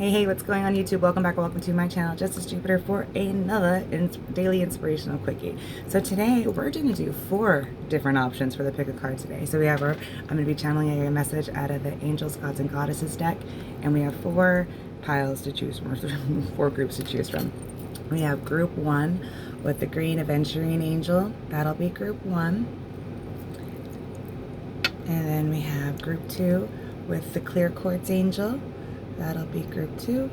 Hey, what's going on YouTube? Welcome back, welcome to my channel, Justice Jupiter, for another daily inspirational quickie. So today we're going to do 4 different options for the pick a card today. So we have I'm going to be channeling a message out of the Angels, Gods, and Goddesses deck, and we have 4 piles to choose from, or 4 groups to choose from. We have group 1 with the green Aventurine angel. That'll be group 1. And then we have group 2 with the clear quartz angel. That'll be group 2.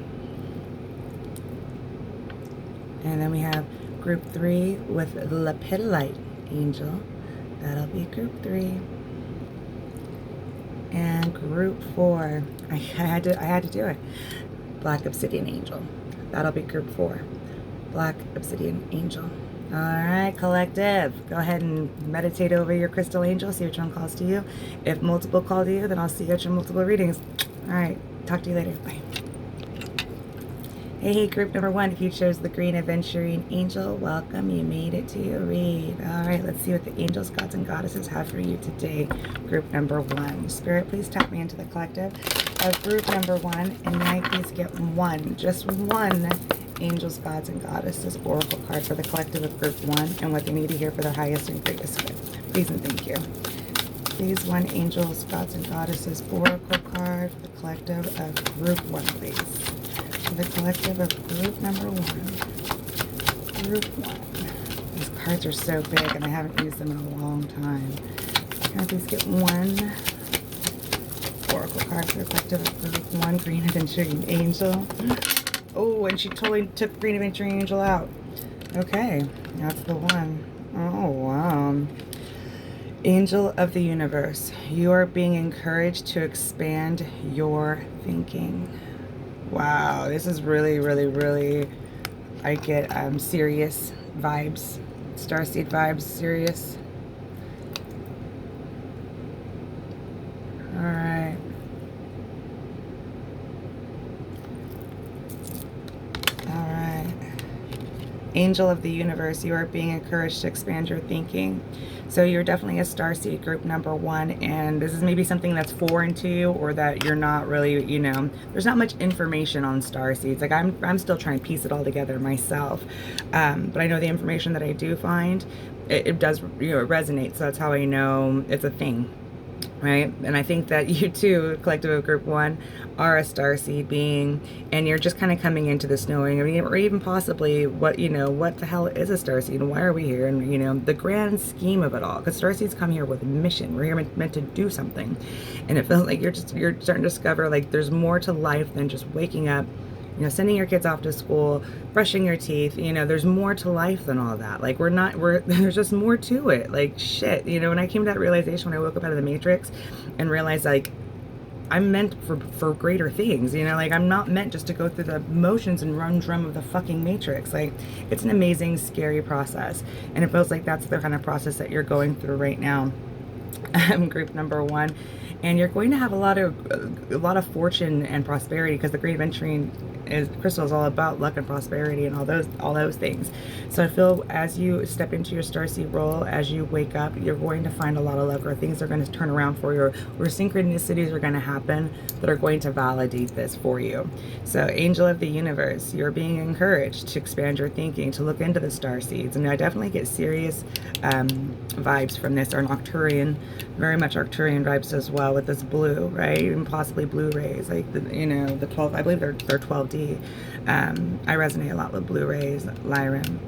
And then we have group 3 with the Lepidolite angel. That'll be group 3. And group 4, I had to do it. Black Obsidian angel. That'll be group 4. Black Obsidian angel. All right, collective. Go ahead and meditate over your crystal angel. See which one calls to you. If multiple call to you, then I'll see you at your multiple readings. All right. Talk to you later. Bye. Hey, group number 1, if you chose the green Aventurine angel, welcome. You made it to your read. All right, let's see what the angels, gods, and goddesses have for you today. Group number 1. Spirit, please tap me into the collective of group number 1, and may I please get just one angels, gods, and goddesses oracle card for the collective of group 1 and what they need to hear for their highest and greatest good. Please and thank you. Please, one angels, gods, and goddesses oracle card for the collective of group 1, please. For the collective of group number 1. Group 1. These cards are so big and I haven't used them in a long time. Can I please get one oracle card for the collective of group 1, green Aventurine angel? Oh, and she totally took green Aventurine angel out. Okay, that's the one. Oh, wow. Angel of the universe, you are being encouraged to expand your thinking. Wow, this is really, really, really, I get serious vibes, starseed vibes, serious. All right. All right. Angel of the universe, you are being encouraged to expand your thinking. So you're definitely a starseed group number 1, and this is maybe something that's foreign to you, or that you're not really, there's not much information on starseeds. Like I'm still trying to piece it all together myself, but I know the information that I do find, it does, it resonates. So that's how I know it's a thing. Right? And I think that you too, collective of group 1, are a starseed being, and you're just kind of coming into this knowing, or even possibly what the hell is a starseed and why are we here, and the grand scheme of it all, because starseeds come here with a mission. We're here meant to do something, and it feels like you're starting to discover like there's more to life than just waking up, sending your kids off to school, brushing your teeth. There's more to life than all that. Like there's just more to it. Like shit, when I came to that realization when I woke up out of the Matrix and realized like I'm meant for greater things, like I'm not meant just to go through the motions and run drum of the fucking Matrix. Like it's an amazing, scary process. And it feels like that's the kind of process that you're going through right now. Group number 1. And you're going to have a lot of fortune and prosperity, because the green Aventurine crystal is all about luck and prosperity and all those things. So I feel as you step into your starseed role, as you wake up, you're going to find a lot of luck, or things are going to turn around for you, or synchronicities are going to happen that are going to validate this for you. So angel of the universe, you're being encouraged to expand your thinking, to look into the starseeds. And I definitely get serious vibes from this, or an Arcturian, very much Arcturian vibes as well, with this blue, right? And possibly blue rays, like the 12, I believe they're 12D. I resonate a lot with blue rays, Lyran,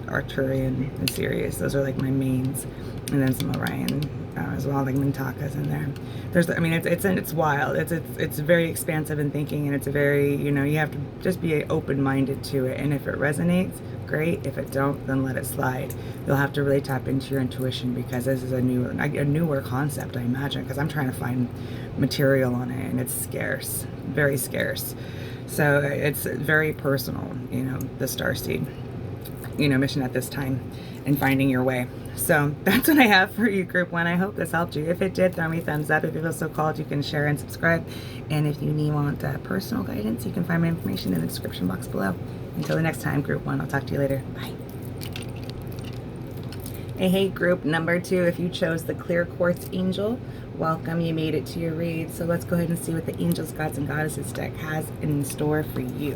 Arcturian, and Sirius. Those are like my mains, and then some Orion as well, like Mintakas in there. It's wild. It's very expansive in thinking, and it's a very, you have to just be open-minded to it. And if it resonates, great. If it don't, then let it slide. You'll have to really tap into your intuition, because this is a newer concept, I imagine, because I'm trying to find material on it, and it's scarce, very scarce. So it's very personal, the starseed, mission at this time, and finding your way. So that's what I have for you, group 1. I hope this helped you. If it did, throw me a thumbs up. If you feel so called, you can share and subscribe. And if you want personal guidance, you can find my information in the description box below. Until the next time, group 1, I'll talk to you later. Bye. Hey, group number 2, if you chose the clear quartz angel, Welcome, you made it to your read. So let's go ahead and see what the Angels, Gods, and Goddesses deck has in store for you.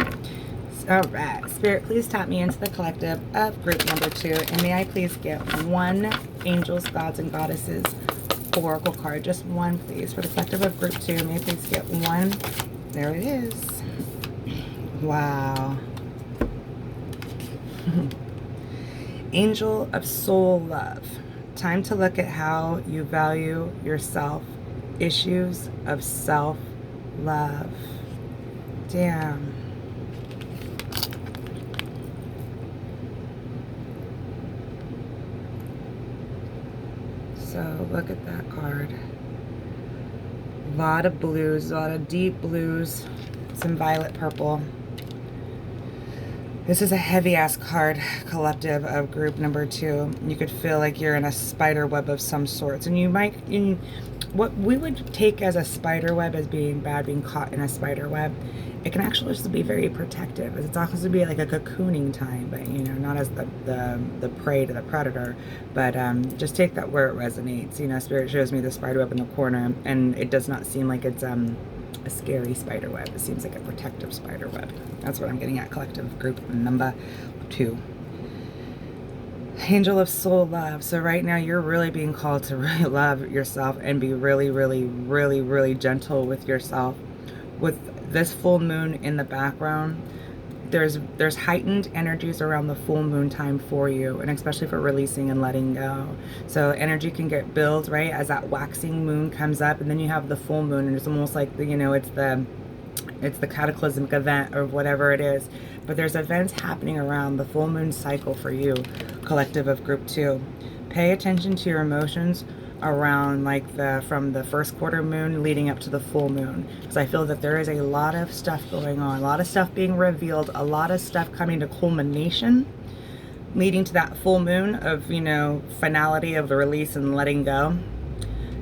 All right, Spirit, please tap me into the collective of group number 2. And may I please get one Angels, Gods, and Goddesses Oracle card. Just one, please. For the collective of group 2, may I please get one? There it is. Wow. Angel of Soul Love. Time to look at how you value yourself. Issues of self-love. Damn. So look at that card. A lot of blues, a lot of deep blues, some violet purple. This is a heavy-ass card, collective of group number 2. You could feel like you're in a spider web of some sorts. And you might, what we would take as a spider web as being bad, being caught in a spider web, it can actually just be very protective. It's also supposed to be like a cocooning time, but not as the prey to the predator. But just take that where it resonates. Spirit shows me the spider web in the corner, and it does not seem like it's a scary spider web. It seems like a protective spider web. That's what I'm getting at, collective group number 2. Angel of Soul Love. So right now you're really being called to really love yourself and be really, really, really, really gentle with yourself. With this full moon in the background, there's heightened energies around the full moon time for you, and especially for releasing and letting go. So energy can get built right as that waxing moon comes up, and then you have the full moon, and it's almost like it's the cataclysmic event or whatever it is. But there's events happening around the full moon cycle for you, collective of group 2. Pay attention to your emotions around from the first quarter moon leading up to the full moon, because I feel that there is a lot of stuff going on, a lot of stuff being revealed, a lot of stuff coming to culmination leading to that full moon of finality of the release and letting go.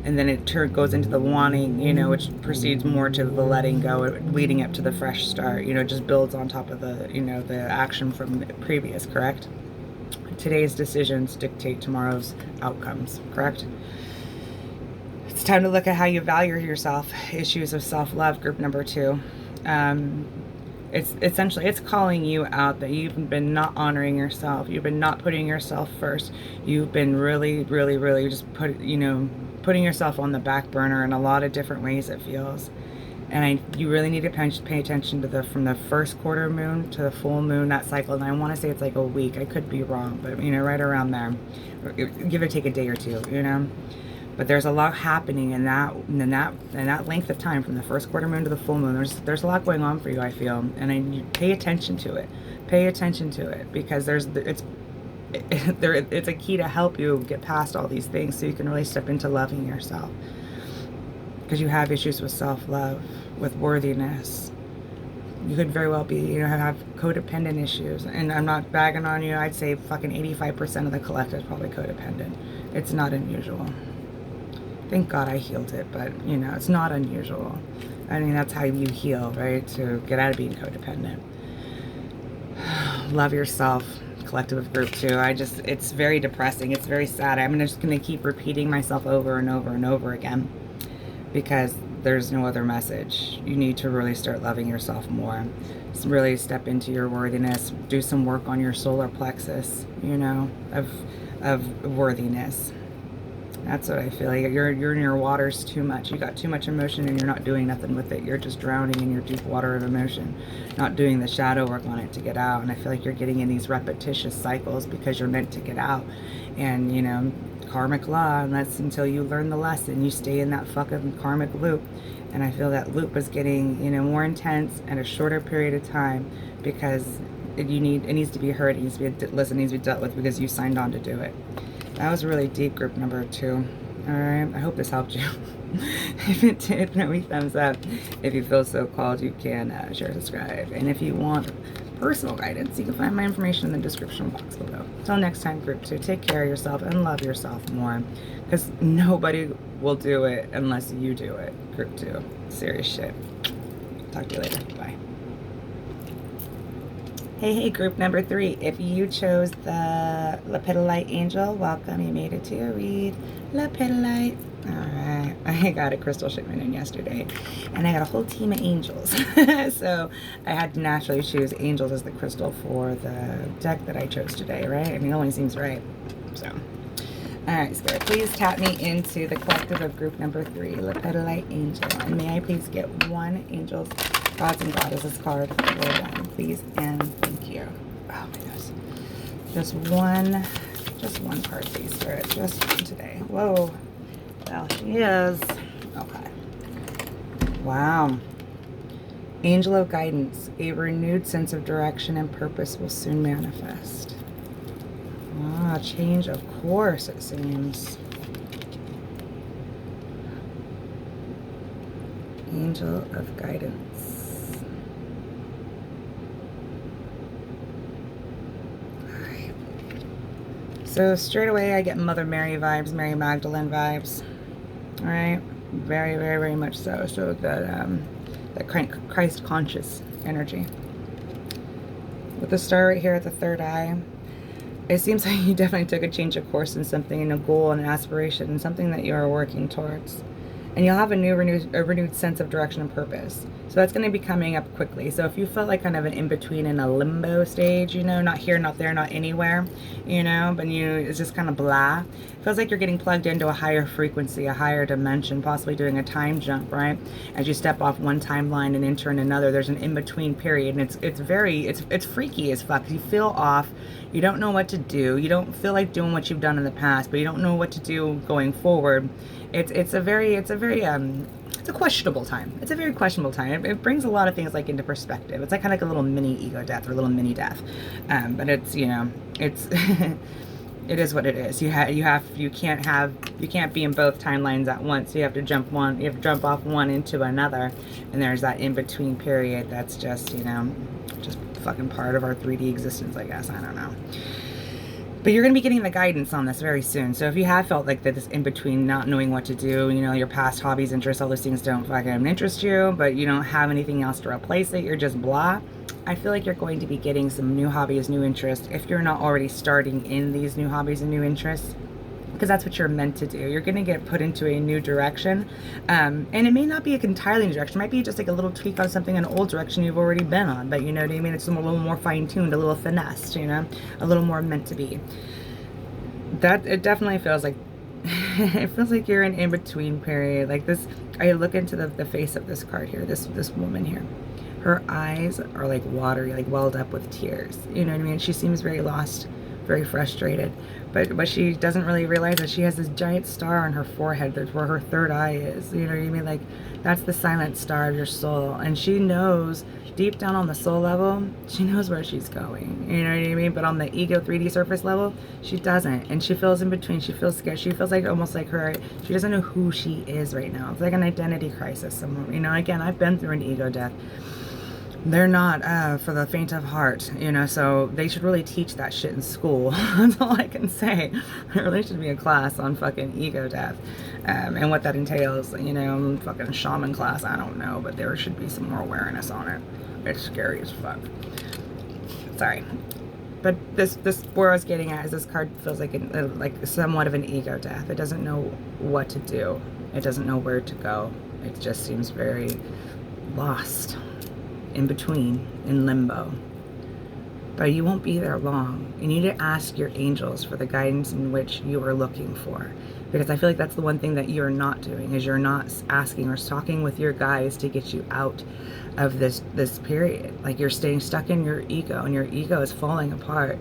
And then it goes into the wanting, which proceeds more to the letting go, leading up to the fresh start. It just builds on top of the action from the previous, correct? Today's decisions dictate tomorrow's outcomes, correct? It's time to look at how you value yourself. Issues of self-love, group number 2. It's essentially, it's calling you out that you've been not honoring yourself. You've been not putting yourself first. You've been really, really, really just putting yourself on the back burner in a lot of different ways, it feels. And you really need to pay attention to from the first quarter moon to the full moon, that cycle. And I want to say it's like a week. I could be wrong, but right around there. Give or take a day or two, But there's a lot happening in that length of time from the first quarter moon to the full moon. There's a lot going on for you, I feel, and you pay attention to it. Pay attention to it, because it's a key to help you get past all these things, so you can really step into loving yourself. Because you have issues with self-love, with worthiness. You could very well be, have codependent issues. And I'm not bagging on you. I'd say fucking 85% of the collective is probably codependent. It's not unusual. Thank God I healed it, but, it's not unusual. I mean, that's how you heal, right? To get out of being codependent. Love yourself. Collective of group 2. It's very depressing. It's very sad. I'm just going to keep repeating myself over and over and over again, because there's no other message. You need to really start loving yourself more. Really step into your worthiness. Do some work on your solar plexus, of worthiness. That's what I feel like. You're in your waters too much. You got too much emotion and you're not doing nothing with it. You're just drowning in your deep water of emotion, not doing the shadow work on it to get out. And I feel like you're getting in these repetitious cycles because you're meant to get out. And, karmic law, and that's until you learn the lesson. You stay in that fucking karmic loop. And I feel that loop is getting, more intense at a shorter period of time, because it needs to be heard. It needs to be listened. It needs to be dealt with, because you signed on to do it. That was really deep, group number 2. Alright, I hope this helped you. If it did, throw me thumbs up. If you feel so called, you can share, subscribe. And if you want personal guidance, you can find my information in the description box below. Until next time, group 2, take care of yourself and love yourself more, because nobody will do it unless you do it, group 2. Serious shit. Talk to you later. Bye. Hey, group number 3. If you chose the Lepidolite angel, welcome. You made it to your read. Lepidolite. Alright, I got a crystal shipment in yesterday, and I got a whole team of angels. So I had to naturally choose angels as the crystal for the deck that I chose today, right? I mean, it only seems right. So, alright, Spirit, please tap me into the collective of group number 3, Lepidolite Angel. And may I please get one angel's gods and goddesses card for them, please, and thank you. Oh my goodness. Just one card, please, Spirit. Just one today. Whoa. Well, she is. Okay. Wow. Angel of guidance. A renewed sense of direction and purpose will soon manifest. Ah, change of course, it seems. Angel of guidance. Alright. So straight away I get Mother Mary vibes, Mary Magdalene vibes. Alright, very, very, very much so. So that Christ conscious energy. With the star right here at the third eye, it seems like you definitely took a change of course in something, in a goal and an aspiration, and something that you are working towards. And you'll have a renewed sense of direction and purpose. So that's going to be coming up quickly. So if you felt like kind of an in-between, in a limbo stage, you know, not here, not there, not anywhere, you know, but it's just kind of blah. It feels like you're getting plugged into a higher frequency, a higher dimension, possibly doing a time jump, right? As you step off one timeline and enter in another, there's an in-between period, and it's freaky as fuck. You feel off. You don't know what to do. You don't feel like doing what you've done in the past, but you don't know what to do going forward. It's a questionable time. It's a very questionable time. It brings a lot of things like into perspective. It's like kind of like a little mini ego death or a little mini death. But it's, you know, it's it is what it is. You can't be in both timelines at once. You have to jump off one into another, and there's that in between period that's just, you know, just fucking part of our 3D existence, I guess. I don't know. But you're going to be getting the guidance on this very soon. So if you have felt like that this in between, not knowing what to do, you know, your past hobbies, interests, all those things don't fucking interest you, but you don't have anything else to replace it, you're just blah, I feel like you're going to be getting some new hobbies, new interests, if you're not already starting in these new hobbies and new interests, because that's what you're meant to do. You're going to get put into a new direction, and it may not be an entirely new direction. It might be just like a little tweak on something, an old direction you've already been on, but you know what I mean? It's a little more fine-tuned, a little finessed, you know, a little more meant to be. That, it definitely feels like it feels like you're in between period. Like this, I look into the face of this card here, this woman here. Her eyes are like watery, like welled up with tears. You know what I mean? She seems very lost, very frustrated. But what she doesn't really realize is she has this giant star on her forehead. That's where her third eye is. You know what I mean? Like, that's the silent star of your soul. And she knows, deep down on the soul level, she knows where she's going. You know what I mean? But on the ego 3D surface level, she doesn't. And she feels in between. She feels scared. She feels like almost like she doesn't know who she is right now. It's like an identity crisis somewhere. You know, again, I've been through an ego death. They're not for the faint of heart, you know, so they should really teach that shit in school. That's all I can say. There really should be a class on fucking ego death, and what that entails, you know, fucking shaman class, I don't know, but there should be some more awareness on it. It's scary as fuck. Sorry. But this where I was getting at is this card feels like somewhat of an ego death. It doesn't know what to do. It doesn't know where to go. It just seems very lost. In between, in limbo. But you won't be there long. You need to ask your angels for the guidance in which you are looking for. Because I feel like that's the one thing that you're not doing, is you're not asking or talking with your guides to get you out of this period. Like, you're staying stuck in your ego, and your ego is falling apart.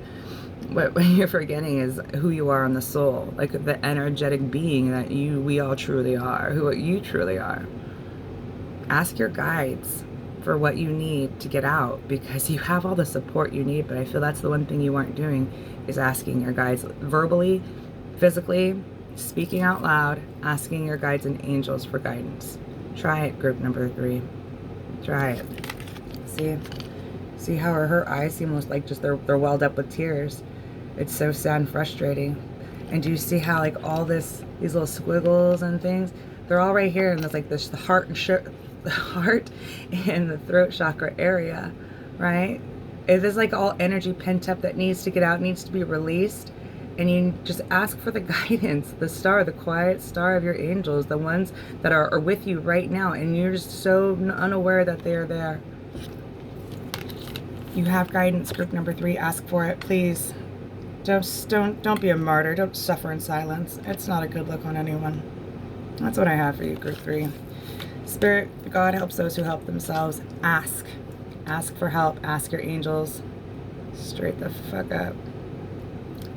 What you're forgetting is who you are on the soul, like the energetic being that we all truly are, who you truly are. Ask your guides for what you need to get out, because you have all the support you need. But I feel that's the one thing you aren't doing, is asking your guides verbally, physically, speaking out loud, asking your guides and angels for guidance. Try it, group number 3. Try it. See how her eyes seem almost like just they're welled up with tears. It's so sad and frustrating. And do you see how like all these little squiggles and things, they're all right here, and there's like this the heart and the throat chakra area, right? It is like all energy pent up that needs to get out, needs to be released. and you just ask for the guidance, the star, the quiet star of your angels, the ones that are with you right now, and you're just so unaware that they are there. You have guidance, group number 3. Ask for it, please. Don't be a martyr. Don't suffer in silence. It's not a good look on anyone. That's what I have for you, group 3. Spirit, God helps those who help themselves. Ask for help. Ask your angels straight the fuck up.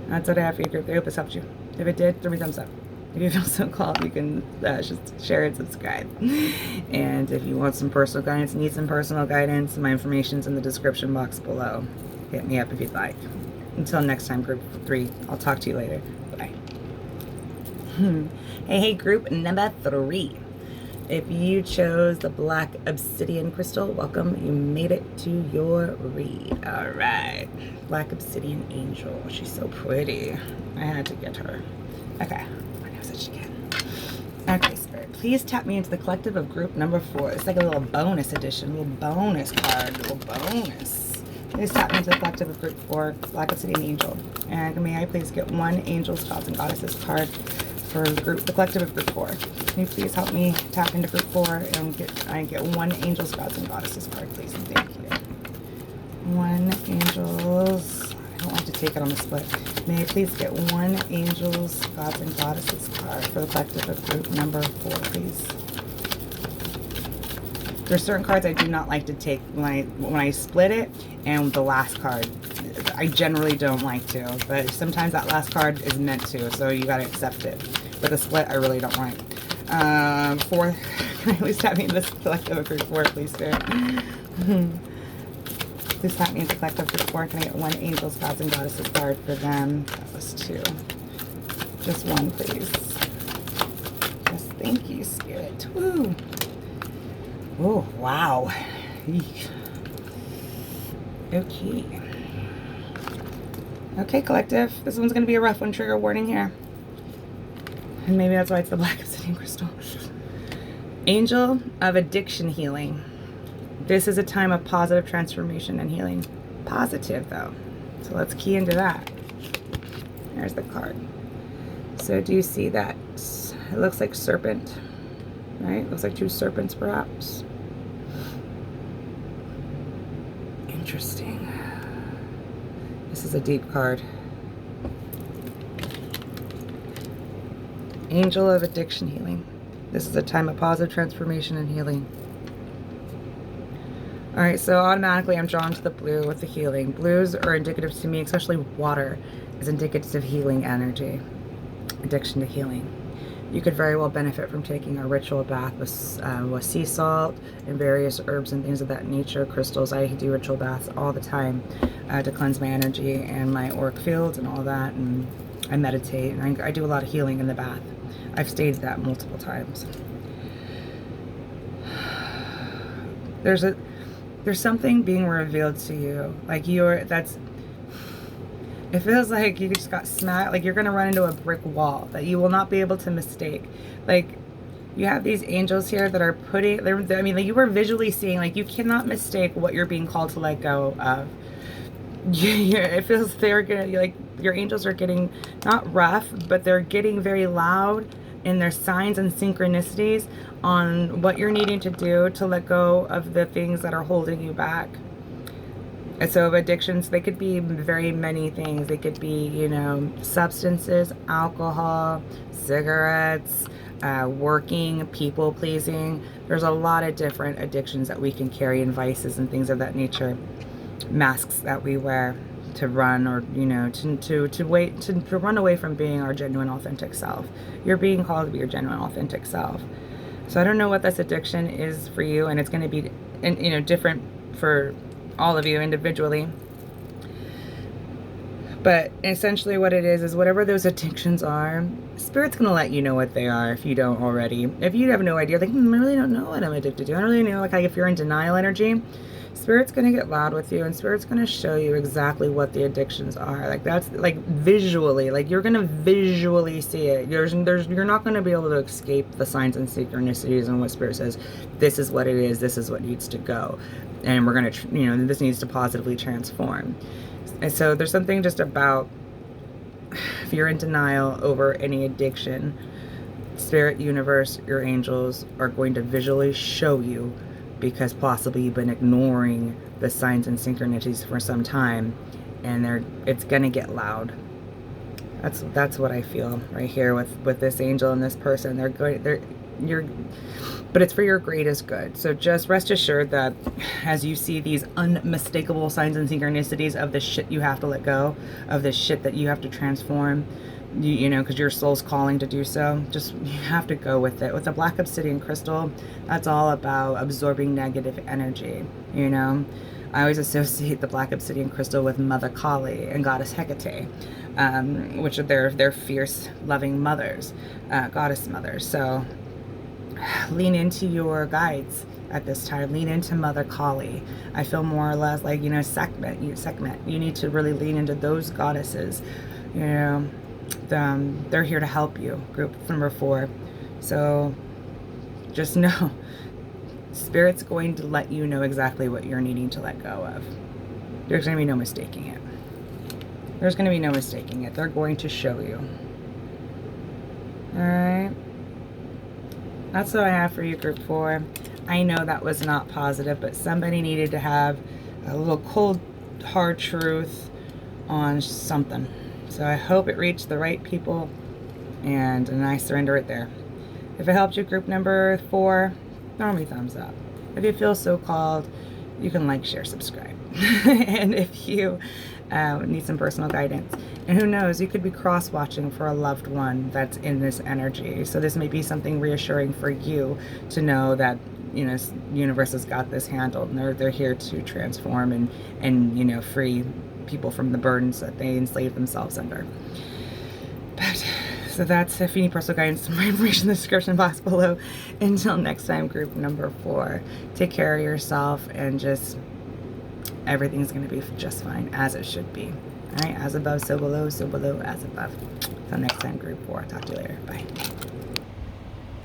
That's what I have for you, group 3. I hope this helped you. If it did, throw me a thumbs up. If you feel so called, you can just share and subscribe. And if you want some personal guidance, need some personal guidance, my information's in the description box below. Hit me up if you'd like. Until next time, group 3. I'll talk to you later. Bye. Hey, group number 3. If you chose the black obsidian crystal, welcome. You made it to your read. All right. Black obsidian angel. She's so pretty. I had to get her. Okay. I know such again. Okay, Spirit. Please tap me into the collective of group number 4. It's like a little bonus edition, little bonus card, little bonus. Please tap me into the collective of group 4, Black Obsidian Angel. And may I please get one Angels, Gods, and Goddesses card for the collective of group 4. Can you please help me tap into group 4 and get one Angels, Gods, and Goddesses card, please? And thank you. One Angels. I don't want to take it on the split. May I please get one Angels, Gods, and Goddesses card for the collective of group number 4, please? There's certain cards I do not like to take when I split it, and the last card I generally don't like to, but sometimes that last card is meant to, so you gotta accept it. But the split I really don't like. 4, can I at least tap me in this collective of group 4, please, Spirit? Please tap me into collective of group 4. Can I get one Angels, Gods, and Goddesses card for them? That was 2. Just one, please. Yes, thank you, Spirit. Woo! Oh, wow. Eek. Okay. Okay, collective. This one's going to be a rough one. Trigger warning here. And maybe that's why it's the black obsidian crystal. Angel of addiction healing. This is a time of positive transformation and healing. Positive, though. So let's key into that. There's the card. So do you see that? It looks like serpent, right? It looks like 2 serpents, perhaps. Interesting. This is a deep card. Angel of addiction healing. This is a time of positive transformation and healing. Alright, so automatically I'm drawn to the blue with the healing. Blues are indicative to me, especially water, is indicative of healing energy. Addiction to healing. You could very well benefit from taking a ritual bath with sea salt and various herbs and things of that nature, crystals. I do ritual baths all the time to cleanse my energy and my auric field and all that, and I meditate, and I do a lot of healing in the bath. I've stated that multiple times. There's something being revealed to you, like it feels like you just got smacked, like you're going to run into a brick wall that you will not be able to mistake. Like, you have these angels here that are I mean, like, you were visually seeing, like, you cannot mistake what you're being called to let go of. It feels they're going to, like, your angels are getting, not rough, but they're getting very loud in their signs and synchronicities on what you're needing to do to let go of the things that are holding you back. And so addictions, they could be very many things. They could be, you know, substances, alcohol, cigarettes, working, people pleasing. There's a lot of different addictions that we can carry, and vices and things of that nature. Masks that we wear to run, or, you know, to run away from being our genuine, authentic self. You're being called to be your genuine, authentic self. So I don't know what this addiction is for you, and it's going to be, you know, different for all of you individually. But essentially what it is whatever those addictions are, Spirit's going to let you know what they are if you don't already. If you have no idea, like, I really don't know what I'm addicted to. I don't really know, like, if you're in denial energy, Spirit's going to get loud with you, and Spirit's going to show you exactly what the addictions are. Like, that's, like, visually, like, you're going to visually see it. You're not going to be able to escape the signs and synchronicities and what Spirit says. This is what it is. This is what needs to go. And we're going to, you know, this needs to positively transform. And so there's something just about if you're in denial over any addiction, Spirit, universe, your angels are going to visually show you, because possibly you've been ignoring the signs and synchronicities for some time, and it's gonna get loud. That's what I feel right here with this angel and this person. But it's for your greatest good. So just rest assured that as you see these unmistakable signs and synchronicities of the shit you have to let go, of the shit that you have to transform, you know, because your soul's calling to do so, just you have to go with it. With the black obsidian crystal, that's all about absorbing negative energy, you know. I always associate the black obsidian crystal with Mother Kali and Goddess Hecate, which are their fierce, loving mothers, goddess mothers. So lean into your guides at this time. Lean into Mother Kali. I feel more or less like, you know, Sekhmet. You need to really lean into those goddesses. You know, they're here to help you. Group number 4. So just know, Spirit's going to let you know exactly what you're needing to let go of. There's going to be no mistaking it. There's going to be no mistaking it. They're going to show you. Alright. That's what I have for you, group 4. I know that was not positive, but somebody needed to have a little cold, hard truth on something. So I hope it reached the right people, and I surrender it there. If it helped you, group number 4, throw me a thumbs up. If you feel so called, you can like, share, subscribe. And if you need some personal guidance, and who knows, you could be cross-watching for a loved one that's in this energy. So this may be something reassuring for you to know that, you know, universe has got this handled, and they're here to transform and you know, free people from the burdens that they enslave themselves under. But so that's, if you need personal guidance, more information in the description box below. Until next time, group number 4, take care of yourself, and just everything's going to be just fine, as it should be. All right, as above, so below, as above. Until next time, group 4. Talk to you later. Bye.